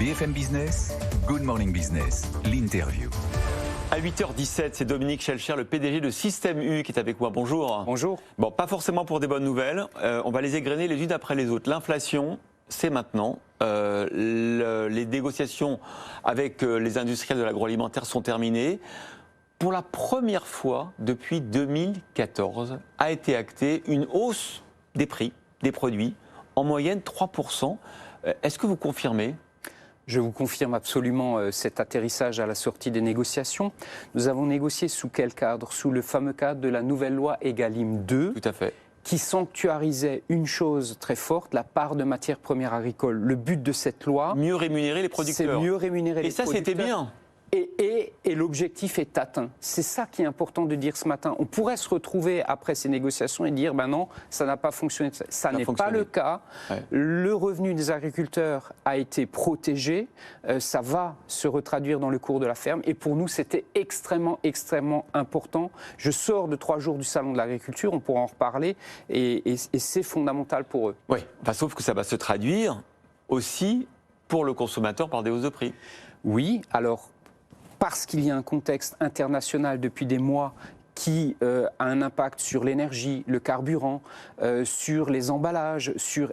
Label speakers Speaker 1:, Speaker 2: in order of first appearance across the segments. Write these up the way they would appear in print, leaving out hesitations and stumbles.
Speaker 1: BFM Business, Good Morning Business, l'interview.
Speaker 2: À 8h17, c'est Dominique Schelcher, le PDG de Système U, qui est avec moi. Bonjour.
Speaker 3: Bonjour.
Speaker 2: Bon, pas forcément pour des bonnes nouvelles. On va les égrener les unes après les autres. L'inflation, c'est maintenant. Les négociations avec les industriels de l'agroalimentaire sont terminées. Pour la première fois depuis 2014, a été actée une hausse des prix des produits, en moyenne 3%. Est-ce que vous confirmez ?
Speaker 3: Je vous confirme absolument cet atterrissage à la sortie des négociations. Nous avons négocié sous quel cadre ? Sous le fameux cadre de la nouvelle loi Egalim 2.
Speaker 2: Tout à fait.
Speaker 3: Qui sanctuarisait une chose très forte, la part de matières premières agricoles. Le but de cette loi...
Speaker 2: Mieux rémunérer les producteurs.
Speaker 3: C'est mieux rémunérer les producteurs.
Speaker 2: Et ça, c'était bien.
Speaker 3: Et l'objectif est atteint. C'est ça qui est important de dire ce matin. On pourrait se retrouver après ces négociations et dire, ben non, ça n'a pas fonctionné. Ça n'est pas le cas. Ouais. Le revenu des agriculteurs a été protégé. Ça va se retraduire dans le cours de la ferme. Et pour nous, c'était extrêmement, extrêmement important. Je sors de 3 jours du Salon de l'agriculture, on pourra en reparler. Et c'est fondamental pour eux.
Speaker 2: Oui, enfin, sauf que ça va se traduire aussi pour le consommateur par des hausses de prix.
Speaker 3: Oui, alors... Parce qu'il y a un contexte international depuis des mois qui a un impact sur l'énergie, le carburant, sur les emballages, sur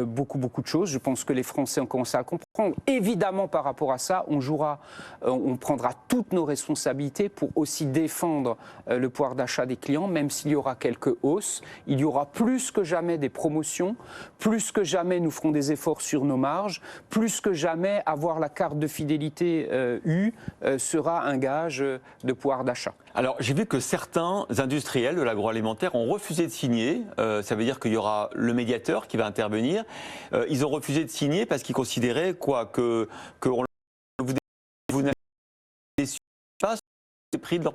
Speaker 3: beaucoup de choses. Je pense que les Français ont commencé à le comprendre. Évidemment, par rapport à ça, on prendra toutes nos responsabilités pour aussi défendre le pouvoir d'achat des clients, même s'il y aura quelques hausses. Il y aura plus que jamais des promotions, plus que jamais nous ferons des efforts sur nos marges, plus que jamais avoir la carte de fidélité U sera un gage de pouvoir d'achat.
Speaker 2: Alors, j'ai vu que certains industriels de l'agroalimentaire ont refusé de signer. Ça veut dire qu'il y aura le médiateur qui va intervenir. Ils ont refusé de signer parce qu'ils considéraient que vous n'avez pas le prix de leur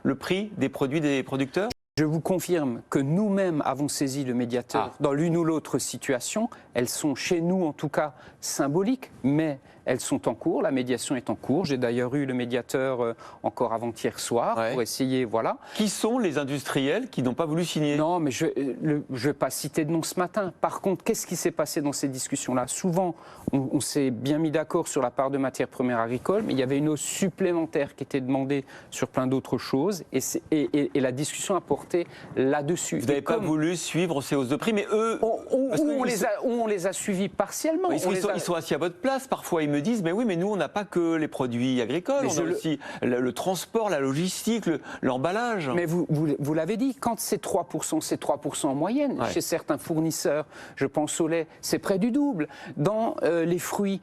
Speaker 2: le prix des produits des producteurs.
Speaker 3: Je vous confirme que nous-mêmes avons saisi le médiateur dans l'une ou l'autre situation. Elles sont chez nous en tout cas symboliques, mais elles sont en cours. La médiation est en cours. J'ai d'ailleurs eu le médiateur encore avant-hier soir pour essayer, voilà.
Speaker 2: Qui sont les industriels qui n'ont pas voulu signer ?
Speaker 3: Non, mais je ne vais pas citer de nom ce matin. Par contre, qu'est-ce qui s'est passé dans ces discussions-là ? Souvent, on s'est bien mis d'accord sur la part de matières premières agricoles, mais il y avait une hausse supplémentaire qui était demandée sur plein d'autres choses, et la discussion a porté là-dessus.
Speaker 2: Vous n'avez pas voulu suivre ces hausses de prix, mais eux...
Speaker 3: on les a suivis partiellement.
Speaker 2: Ils sont assis à votre place, parfois ils me disent, mais oui, mais nous, on n'a pas que les produits agricoles, on a aussi le transport, la logistique, l'emballage.
Speaker 3: Mais vous l'avez dit, quand c'est 3% en moyenne. Ouais. Chez certains fournisseurs, je pense au lait, c'est près du double. Dans les fruits,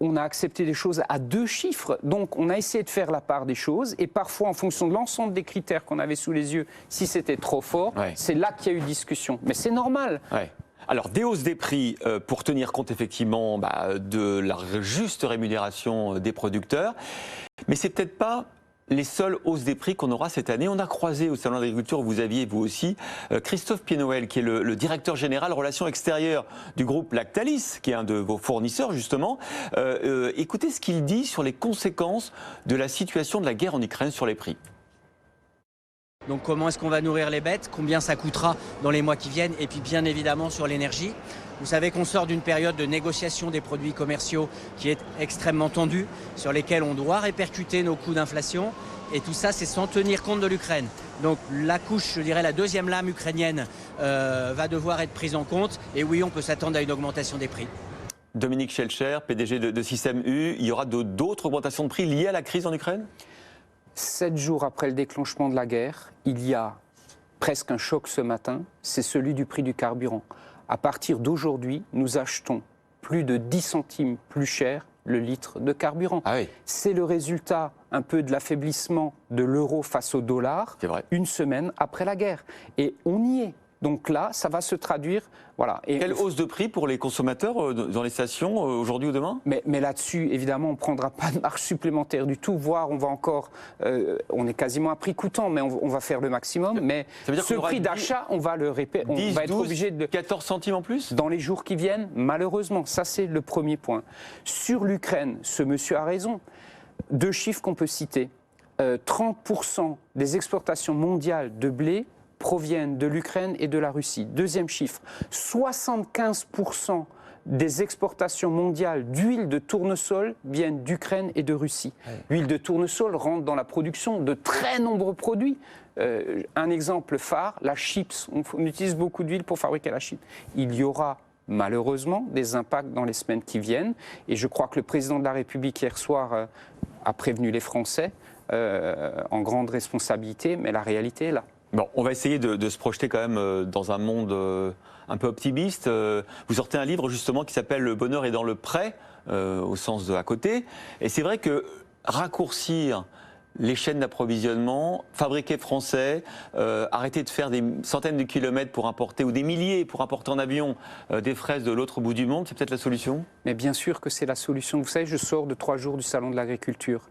Speaker 3: on a accepté des choses à 2 chiffres. Donc, on a essayé de faire la part des choses. Et parfois, en fonction de l'ensemble des critères qu'on avait sous les yeux, si c'était trop fort, c'est là qu'il y a eu discussion. Mais c'est normal.
Speaker 2: Ouais. Alors, des hausses des prix pour tenir compte effectivement de la juste rémunération des producteurs. Mais c'est peut-être pas les seules hausses des prix qu'on aura cette année. On a croisé au Salon de l'Agriculture, vous aviez, vous aussi, Christophe Piennoel, qui est le directeur général relations extérieures du groupe Lactalis, qui est un de vos fournisseurs justement. Écoutez ce qu'il dit sur les conséquences de la situation de la guerre en Ukraine sur les prix.
Speaker 4: Donc comment est-ce qu'on va nourrir les bêtes, combien ça coûtera dans les mois qui viennent, et puis bien évidemment sur l'énergie. Vous savez qu'on sort d'une période de négociation des produits commerciaux qui est extrêmement tendue, sur lesquels on doit répercuter nos coûts d'inflation, et tout ça c'est sans tenir compte de l'Ukraine. Donc la couche, je dirais la deuxième lame ukrainienne va devoir être prise en compte, et oui, on peut s'attendre à une augmentation des prix.
Speaker 2: Dominique Schelcher, PDG de Système U, il y aura d'autres augmentations de prix liées à la crise en Ukraine ?
Speaker 3: 7 jours après le déclenchement de la guerre, il y a presque un choc ce matin, c'est celui du prix du carburant. À partir d'aujourd'hui, nous achetons plus de 10 centimes plus cher le litre de carburant.
Speaker 2: Ah oui.
Speaker 3: C'est le résultat un peu de l'affaiblissement de l'euro face au dollar, une semaine après la guerre. Et on y est. Donc là, ça va se traduire. Voilà. Et
Speaker 2: quelle hausse de prix pour les consommateurs dans les stations aujourd'hui ou demain ?
Speaker 3: Mais là-dessus, évidemment, on ne prendra pas de marge supplémentaire du tout, voire on va encore... on est quasiment à prix coûtant, mais on va faire le maximum. Mais ce prix d'achat, on va le répéter. On va être obligé de...
Speaker 2: 14 centimes en plus ?
Speaker 3: Dans les jours qui viennent, malheureusement. Ça, c'est le premier point. Sur l'Ukraine, ce monsieur a raison. 2 chiffres qu'on peut citer. 30% des exportations mondiales de blé proviennent de l'Ukraine et de la Russie. Deuxième chiffre, 75% des exportations mondiales d'huile de tournesol viennent d'Ukraine et de Russie. L'huile de tournesol rentre dans la production de très nombreux produits. Un exemple phare, la chips. On utilise beaucoup d'huile pour fabriquer la chips. Il y aura malheureusement des impacts dans les semaines qui viennent. Et je crois que le président de la République hier soir a prévenu les Français en grande responsabilité, mais la réalité est là.
Speaker 2: Bon, on va essayer de se projeter quand même dans un monde un peu optimiste. Vous sortez un livre justement qui s'appelle « Le bonheur est dans le prêt », au sens de à côté. Et c'est vrai que raccourcir les chaînes d'approvisionnement, fabriquer français, arrêter de faire des centaines de kilomètres pour importer, ou des milliers pour importer en avion des fraises de l'autre bout du monde, c'est peut-être la solution ?
Speaker 3: Mais bien sûr que c'est la solution. Vous savez, je sors de 3 jours du Salon de l'Agriculture.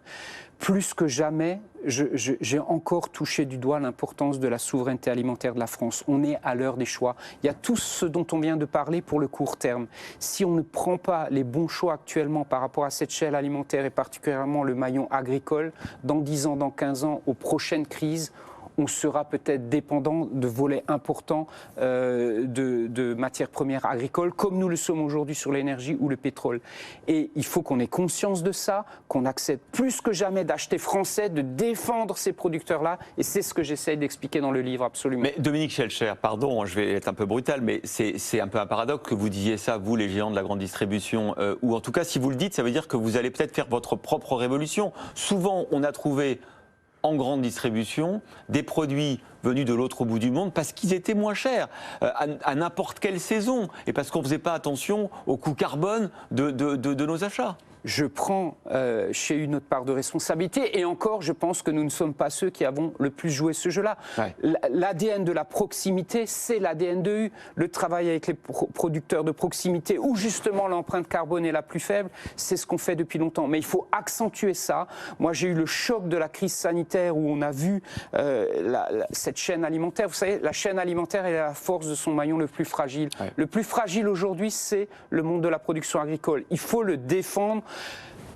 Speaker 3: Plus que jamais, j'ai encore touché du doigt l'importance de la souveraineté alimentaire de la France. On est à l'heure des choix. Il y a tout ce dont on vient de parler pour le court terme. Si on ne prend pas les bons choix actuellement par rapport à cette chaîne alimentaire et particulièrement le maillon agricole, dans 10 ans, dans 15 ans, aux prochaines crises, on sera peut-être dépendant de volets importants de matières premières agricoles, comme nous le sommes aujourd'hui sur l'énergie ou le pétrole. Et il faut qu'on ait conscience de ça, qu'on accepte plus que jamais d'acheter français, de défendre ces producteurs-là. Et c'est ce que j'essaye d'expliquer dans le livre, absolument.
Speaker 2: Mais Dominique Schelcher, pardon, je vais être un peu brutal, mais c'est un peu un paradoxe que vous disiez ça, vous, les géants de la grande distribution, ou en tout cas, si vous le dites, ça veut dire que vous allez peut-être faire votre propre révolution. Souvent, on a trouvé en grande distribution des produits venus de l'autre bout du monde parce qu'ils étaient moins chers à n'importe quelle saison et parce qu'on ne faisait pas attention au coût carbone de nos achats.
Speaker 3: Je prends chez une autre part de responsabilité et encore, je pense que nous ne sommes pas ceux qui avons le plus joué ce jeu-là. Ouais. L'ADN de la proximité, c'est l'ADN de U. Le travail avec les producteurs de proximité où justement l'empreinte carbone est la plus faible, c'est ce qu'on fait depuis longtemps. Mais il faut accentuer ça. Moi, j'ai eu le choc de la crise sanitaire où on a vu cette chaîne alimentaire. Vous savez, la chaîne alimentaire est la force de son maillon le plus fragile. Ouais. Le plus fragile aujourd'hui, c'est le monde de la production agricole. Il faut le défendre.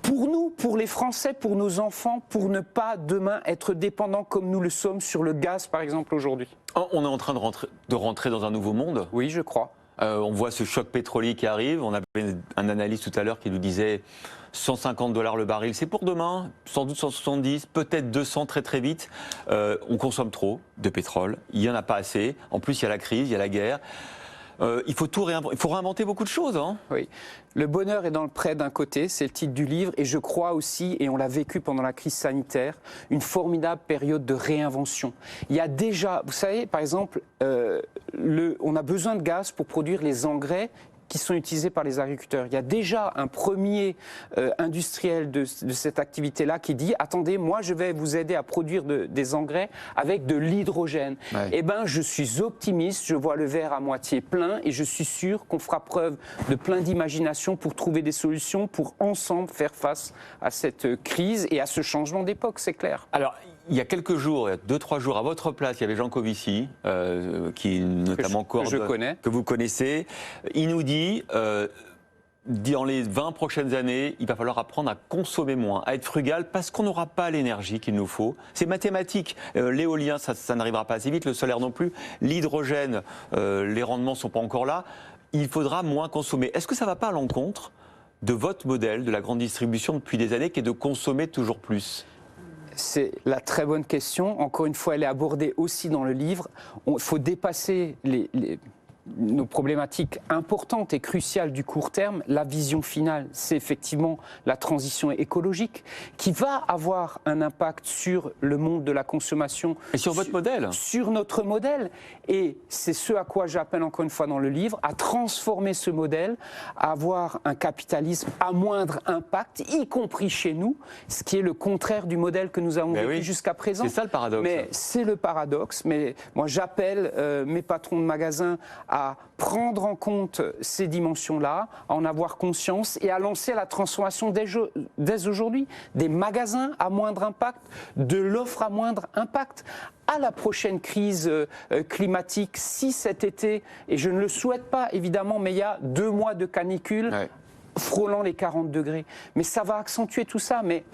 Speaker 3: Pour nous, pour les Français, pour nos enfants, pour ne pas demain être dépendants comme nous le sommes sur le gaz, par exemple, aujourd'hui.
Speaker 2: On est en train de rentrer dans un nouveau monde.
Speaker 3: Oui, je crois.
Speaker 2: On voit ce choc pétrolier qui arrive. On avait un analyste tout à l'heure qui nous disait 150 $ le baril, c'est pour demain, sans doute 170, peut-être 200 très très vite. On consomme trop de pétrole, il n'y en a pas assez. En plus, il y a la crise, il y a la guerre. Il faut réinventer beaucoup de choses. Hein.
Speaker 3: Oui. Le bonheur est dans le prêt d'un côté, c'est le titre du livre, et je crois aussi, et on l'a vécu pendant la crise sanitaire, une formidable période de réinvention. Il y a déjà, vous savez, par exemple, on a besoin de gaz pour produire les engrais qui sont utilisés par les agriculteurs. Il y a déjà un premier industriel de cette activité-là qui dit « Attendez, moi je vais vous aider à produire des engrais avec de l'hydrogène. Ouais. » Eh bien, je suis optimiste, je vois le verre à moitié plein et je suis sûr qu'on fera preuve de plein d'imagination pour trouver des solutions, pour ensemble faire face à cette crise et à ce changement d'époque, c'est clair.
Speaker 2: Alors, il y a quelques jours, 2-3 jours, à votre place, il y avait Jean Covici, qui notamment
Speaker 3: que
Speaker 2: vous connaissez. Il nous dit, dans les 20 prochaines années, il va falloir apprendre à consommer moins, à être frugal, parce qu'on n'aura pas l'énergie qu'il nous faut. C'est mathématique. L'éolien, ça n'arrivera pas assez vite, le solaire non plus. L'hydrogène, les rendements ne sont pas encore là. Il faudra moins consommer. Est-ce que ça ne va pas à l'encontre de votre modèle de la grande distribution depuis des années, qui est de consommer toujours plus ?
Speaker 3: C'est la très bonne question. Encore une fois, elle est abordée aussi dans le livre. Il faut dépasser nos problématiques importantes et cruciales du court terme. La vision finale, c'est effectivement la transition écologique qui va avoir un impact sur le monde de la consommation.
Speaker 2: Et sur votre modèle ?
Speaker 3: Sur notre modèle. Et c'est ce à quoi j'appelle encore une fois dans le livre, à transformer ce modèle, à avoir un capitalisme à moindre impact, y compris chez nous, ce qui est le contraire du modèle que nous avons vécu jusqu'à présent.
Speaker 2: C'est ça le paradoxe.
Speaker 3: Mais c'est le paradoxe. Mais moi, j'appelle mes patrons de magasins à prendre en compte ces dimensions-là, à en avoir conscience et à lancer la transformation dès aujourd'hui. Des magasins à moindre impact, de l'offre à moindre impact. À la prochaine crise climatique, si cet été, et je ne le souhaite pas évidemment, mais il y a 2 mois de canicule frôlant les 40 degrés. Mais ça va accentuer tout ça. Mais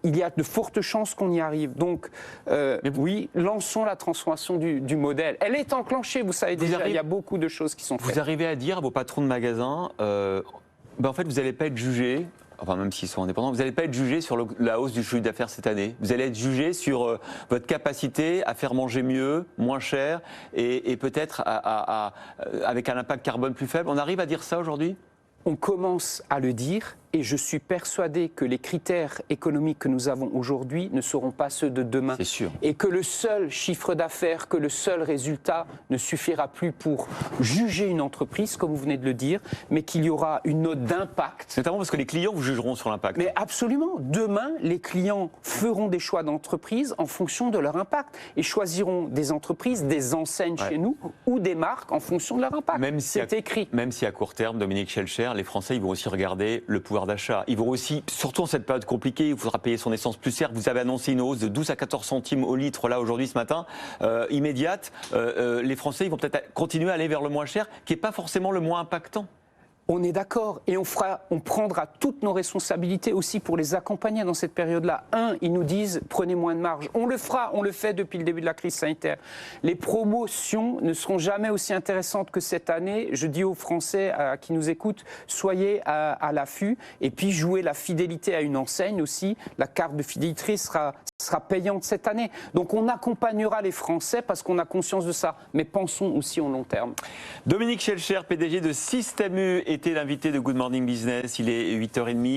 Speaker 3: il y a de fortes chances qu'on y arrive. Donc, oui, lançons la transformation du modèle. Elle est enclenchée, vous savez déjà, il y a beaucoup de choses qui sont faites.
Speaker 2: Vous arrivez à dire à vos patrons de magasins, en fait, vous n'allez pas être jugés, enfin même s'ils sont indépendants, vous n'allez pas être jugés sur la hausse du chiffre d'affaires cette année. Vous allez être jugés sur votre capacité à faire manger mieux, moins cher et peut-être avec un impact carbone plus faible. On arrive à dire ça aujourd'hui ?
Speaker 3: On commence à le dire et je suis persuadé que les critères économiques que nous avons aujourd'hui ne seront pas ceux de demain.
Speaker 2: C'est sûr.
Speaker 3: Et que le seul chiffre d'affaires, que le seul résultat ne suffira plus pour juger une entreprise, comme vous venez de le dire, mais qu'il y aura une note d'impact.
Speaker 2: Notamment parce que les clients vous jugeront sur l'impact.
Speaker 3: Mais absolument. Demain, les clients feront des choix d'entreprise en fonction de leur impact et choisiront des entreprises, des enseignes chez nous ou des marques en fonction de leur impact. C'est écrit.
Speaker 2: Même si à court terme, Dominique Schelcher, les Français ils vont aussi regarder le pouvoir d'achat. Ils vont aussi, surtout en cette période compliquée, il faudra payer son essence plus cher. Vous avez annoncé une hausse de 12 à 14 centimes au litre là aujourd'hui ce matin, immédiate. Les Français ils vont peut-être continuer à aller vers le moins cher, qui n'est pas forcément le moins impactant.
Speaker 3: On est d'accord et on prendra toutes nos responsabilités aussi pour les accompagner dans cette période-là. Ils nous disent prenez moins de marge. On le fera, on le fait depuis le début de la crise sanitaire. Les promotions ne seront jamais aussi intéressantes que cette année. Je dis aux Français qui nous écoutent, soyez à l'affût et puis jouez la fidélité à une enseigne aussi. La carte de fidélité sera payante cette année. Donc on accompagnera les Français parce qu'on a conscience de ça. Mais pensons aussi au long terme.
Speaker 2: Dominique Schelcher, PDG de Système U, était l'invité de Good Morning Business. Il est 8h30.